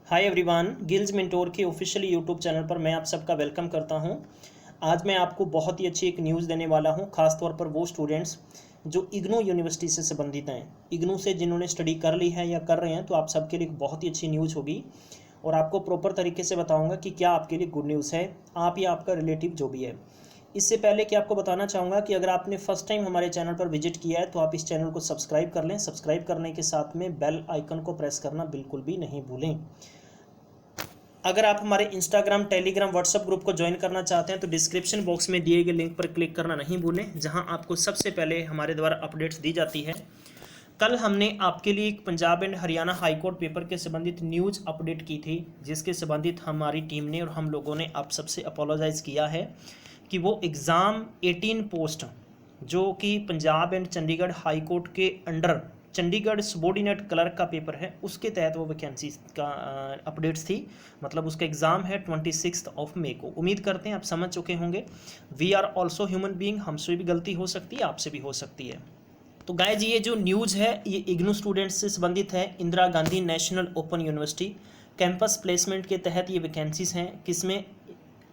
Hi everyone, gills mentor के official YouTube channel पर मैं आप सबका वेलकम करता हूं। आज मैं आपको बहुत ही अच्छी एक न्यूज़ देने वाला हूं, ख़ास तौर पर वो स्टूडेंट्स जो इग्नू यूनिवर्सिटी से संबंधित हैं। इग्नू से जिन्होंने स्टडी कर ली है या कर रहे हैं, तो आप सबके लिए एक बहुत ही अच्छी न्यूज़ होगी और आपको प्रॉपर तरीके से बताऊँगा कि क्या आपके लिए गुड न्यूज़ है, आप या आपका रिलेटिव जो भी है। इससे पहले कि आपको बताना चाहूँगा कि अगर आपने फर्स्ट टाइम हमारे चैनल पर विजिट किया है तो आप इस चैनल को सब्सक्राइब कर लें। सब्सक्राइब करने के साथ में बेल आइकन को प्रेस करना बिल्कुल भी नहीं भूलें। अगर आप हमारे इंस्टाग्राम, टेलीग्राम, व्हाट्सएप ग्रुप को ज्वाइन करना चाहते हैं तो डिस्क्रिप्शन बॉक्स में दिए गए लिंक पर क्लिक करना नहीं भूलें, जहां आपको सबसे पहले हमारे द्वारा अपडेट्स दी जाती है। कल हमने आपके लिए एक Punjab and Haryana high court paper के संबंधित न्यूज़ अपडेट की थी, जिसके संबंधित हमारी टीम ने और हम लोगों ने आप सबसे अपोलोजाइज़ किया है कि वो एग्ज़ाम 18 पोस्ट जो कि Punjab and Chandigarh high court के अंडर चंडीगढ़ सबॉर्डिनेट क्लर्क का पेपर है, उसके तहत वो वैकेंसी का अपडेट्स थी। मतलब उसका एग्ज़ाम है 26 मई को। उम्मीद करते हैं आप समझ चुके होंगे। We are also human being, हमसे भी गलती हो सकती है, आपसे भी हो सकती है। तो गाइज, ये जो न्यूज़ है ये इग्नू स्टूडेंट्स से संबंधित है। Indira Gandhi national open university campus placement के तहत ये वैकेंसीज हैं, किसमें?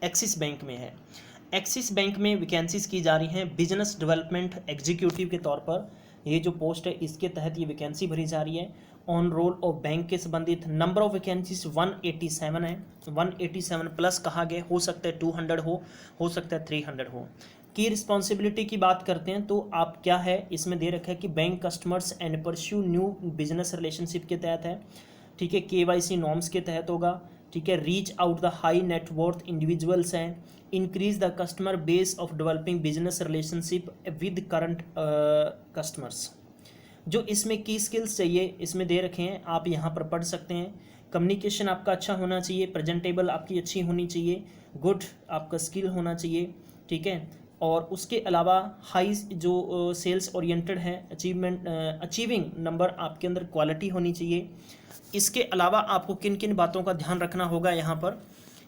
एक्सिस बैंक में है। एक्सिस बैंक में वैकेंसीज की जा रही हैं बिजनेस डेवलपमेंट एग्जीक्यूटिव के तौर पर। ये जो पोस्ट है इसके तहत ये वैकेंसी भरी जा रही है। ऑन रोल ऑफ बैंक के संबंधित नंबर ऑफ वैकेंसीज 187 है। 187 प्लस कहा गया, हो सकता है 200 हो सकता है 300 हो। की रिस्पॉन्सिबिलिटी की बात करते हैं तो आप क्या है इसमें दे रखा है कि bank customers and pursue new business relationship के तहत है। ठीक है, KYC नॉर्म्स के तहत होगा। ठीक है, reach out the high net worth individuals हैं। Increase the customer base of developing business relationship with current customers. जो इसमें की स्किल्स चाहिए इसमें दे रखे हैं, आप यहाँ पर पढ़ सकते हैं। कम्युनिकेशन आपका अच्छा होना चाहिए, प्रेजेंटेबल आपकी अच्छी होनी चाहिए, गुड आपका स्किल होना चाहिए। ठीक है, और उसके अलावा हाई जो सेल्स ओरिएंटेड है, अचीविंग नंबर आपके अंदर क्वालिटी होनी चाहिए। इसके अलावा आपको किन किन बातों का ध्यान रखना होगा यहाँ पर,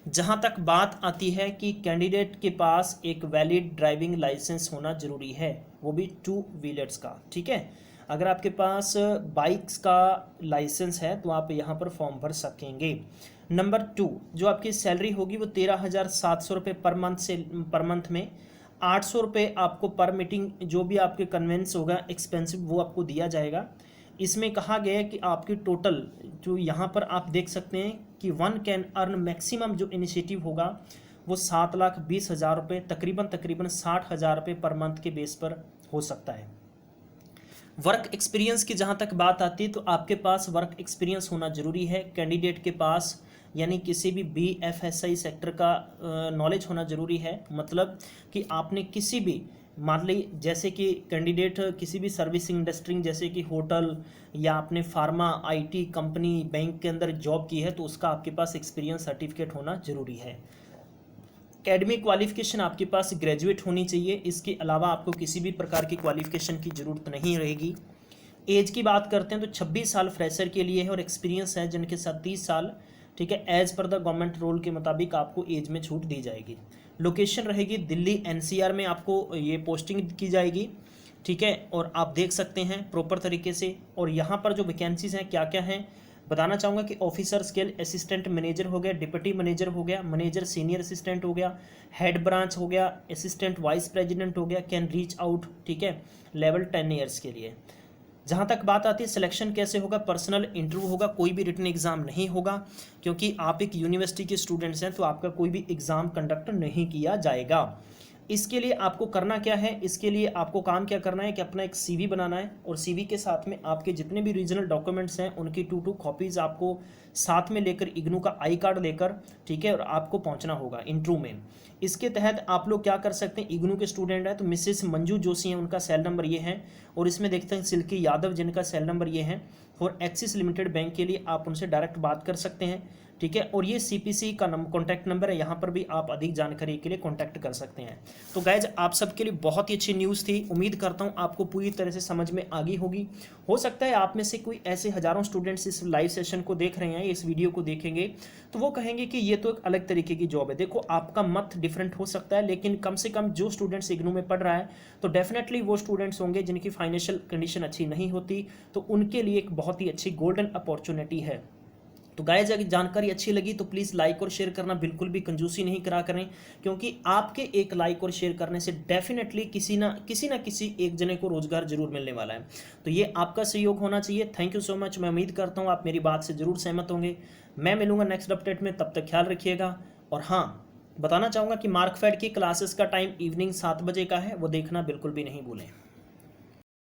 जहाँ तक बात आती है कि कैंडिडेट के पास एक वैलिड ड्राइविंग लाइसेंस होना ज़रूरी है, वो भी 2 व्हीलर्स का। ठीक है, अगर आपके पास बाइक्स का लाइसेंस है तो आप यहाँ पर फॉर्म भर सकेंगे। नंबर 2, जो आपकी सैलरी होगी वो 13,700 रुपये पर मंथ में 800 रुपये आपको पर मीटिंग जो भी आपके कन्वेंस होगा एक्सपेंसिव वो आपको दिया जाएगा। इसमें कहा गया है कि आपकी टोटल जो यहाँ पर आप देख सकते हैं कि वन कैन अर्न मैक्सिमम जो इनिशिएटिव होगा वो 7,20,000 रुपये, तकरीबन 60,000 रुपये पर मंथ के बेस पर हो सकता है। वर्क एक्सपीरियंस की जहाँ तक बात आती है तो आपके पास वर्क एक्सपीरियंस होना ज़रूरी है कैंडिडेट के पास, यानी किसी भी BFSI सेक्टर का नॉलेज होना ज़रूरी है। मतलब कि आपने किसी भी, मान ली जैसे कि कैंडिडेट किसी भी सर्विसिंग इंडस्ट्री जैसे कि होटल या आपने फार्मा, IT कंपनी, बैंक के अंदर जॉब की है तो उसका आपके पास एक्सपीरियंस सर्टिफिकेट होना ज़रूरी है। एकेडमिक क्वालिफिकेशन आपके पास ग्रेजुएट होनी चाहिए, इसके अलावा आपको किसी भी प्रकार की क्वालिफिकेशन की ज़रूरत नहीं रहेगी। एज की बात करते हैं तो 26 साल फ्रेशर के लिए है और एक्सपीरियंस है जिनके साथ 30 साल। ठीक है, as per the government rule के मुताबिक आपको एज में छूट दी जाएगी। लोकेशन रहेगी दिल्ली NCR में आपको ये पोस्टिंग की जाएगी। ठीक है, और आप देख सकते हैं प्रॉपर तरीके से। और यहाँ पर जो वैकेंसीज हैं क्या क्या हैं बताना चाहूँगा कि ऑफिसर स्केल असिस्टेंट मैनेजर हो गया, डिप्टी मैनेजर हो गया, मैनेजर सीनियर असिस्टेंट हो गया, हेड ब्रांच हो गया, असिस्टेंट वाइस प्रेसिडेंट हो गया, कैन रीच आउट। ठीक है, लेवल 10 ईयर्स के लिए। जहाँ तक बात आती है सिलेक्शन कैसे होगा, पर्सनल इंटरव्यू होगा, कोई भी रिटन एग्जाम नहीं होगा, क्योंकि आप एक यूनिवर्सिटी के स्टूडेंट्स हैं तो आपका कोई भी एग्ज़ाम कंडक्ट नहीं किया जाएगा। इसके लिए आपको करना क्या है, इसके लिए आपको काम क्या करना है कि अपना एक CV बनाना है और CV के साथ में आपके जितने भी रीजनल डॉक्यूमेंट्स हैं उनकी 2 कॉपीज़ आपको साथ में लेकर, इग्नू का आई कार्ड लेकर, ठीक है, और आपको पहुंचना होगा इंटरव्यू में। इसके तहत आप लोग क्या कर सकते हैं, इग्नू के स्टूडेंट हैं तो मिसेस मंजू जोशी हैं, उनका सेल नंबर ये है, और इसमें देखते हैं सिल्की यादव जिनका सेल नंबर ये है। और एक्सिस लिमिटेड बैंक के लिए आप उनसे डायरेक्ट बात कर सकते हैं। ठीक है, और ये CPC का कॉन्टैक्ट नंबर है, यहाँ पर भी आप अधिक जानकारी के लिए कॉन्टैक्ट कर सकते हैं। तो गाइज, आप सबके लिए बहुत ही अच्छी न्यूज़ थी। उम्मीद करता हूँ आपको पूरी तरह से समझ में आ गई होगी। हो सकता है आप में से कोई ऐसे हज़ारों स्टूडेंट्स इस लाइव सेशन को देख रहे हैं, इस वीडियो को देखेंगे तो वो कहेंगे कि ये तो एक अलग तरीके की जॉब है। देखो, आपका मत डिफरेंट हो सकता है, लेकिन कम से कम जो स्टूडेंट्स इग्नू में पढ़ रहा है तो डेफिनेटली वो स्टूडेंट्स होंगे जिनकी फाइनेंशियल कंडीशन अच्छी नहीं होती, तो उनके लिए एक बहुत ही अच्छी गोल्डन अपॉर्चुनिटी है। तो गाइस अगर जानकारी अच्छी लगी तो प्लीज़ लाइक और शेयर करना बिल्कुल भी कंजूसी नहीं करा करें, क्योंकि आपके एक लाइक और शेयर करने से डेफिनेटली किसी ना किसी एक जने को रोजगार जरूर मिलने वाला है। तो ये आपका सहयोग होना चाहिए। Thank you so much. मैं उम्मीद करता हूँ आप मेरी बात से ज़रूर सहमत होंगे। मैं मिलूंगा नेक्स्ट अपडेट में, तब तक ख्याल रखिएगा। और हाँ, बताना चाहूँगा कि मार्कफेड की क्लासेस का टाइम इवनिंग 7 बजे का है, वो देखना बिल्कुल भी नहीं भूलें।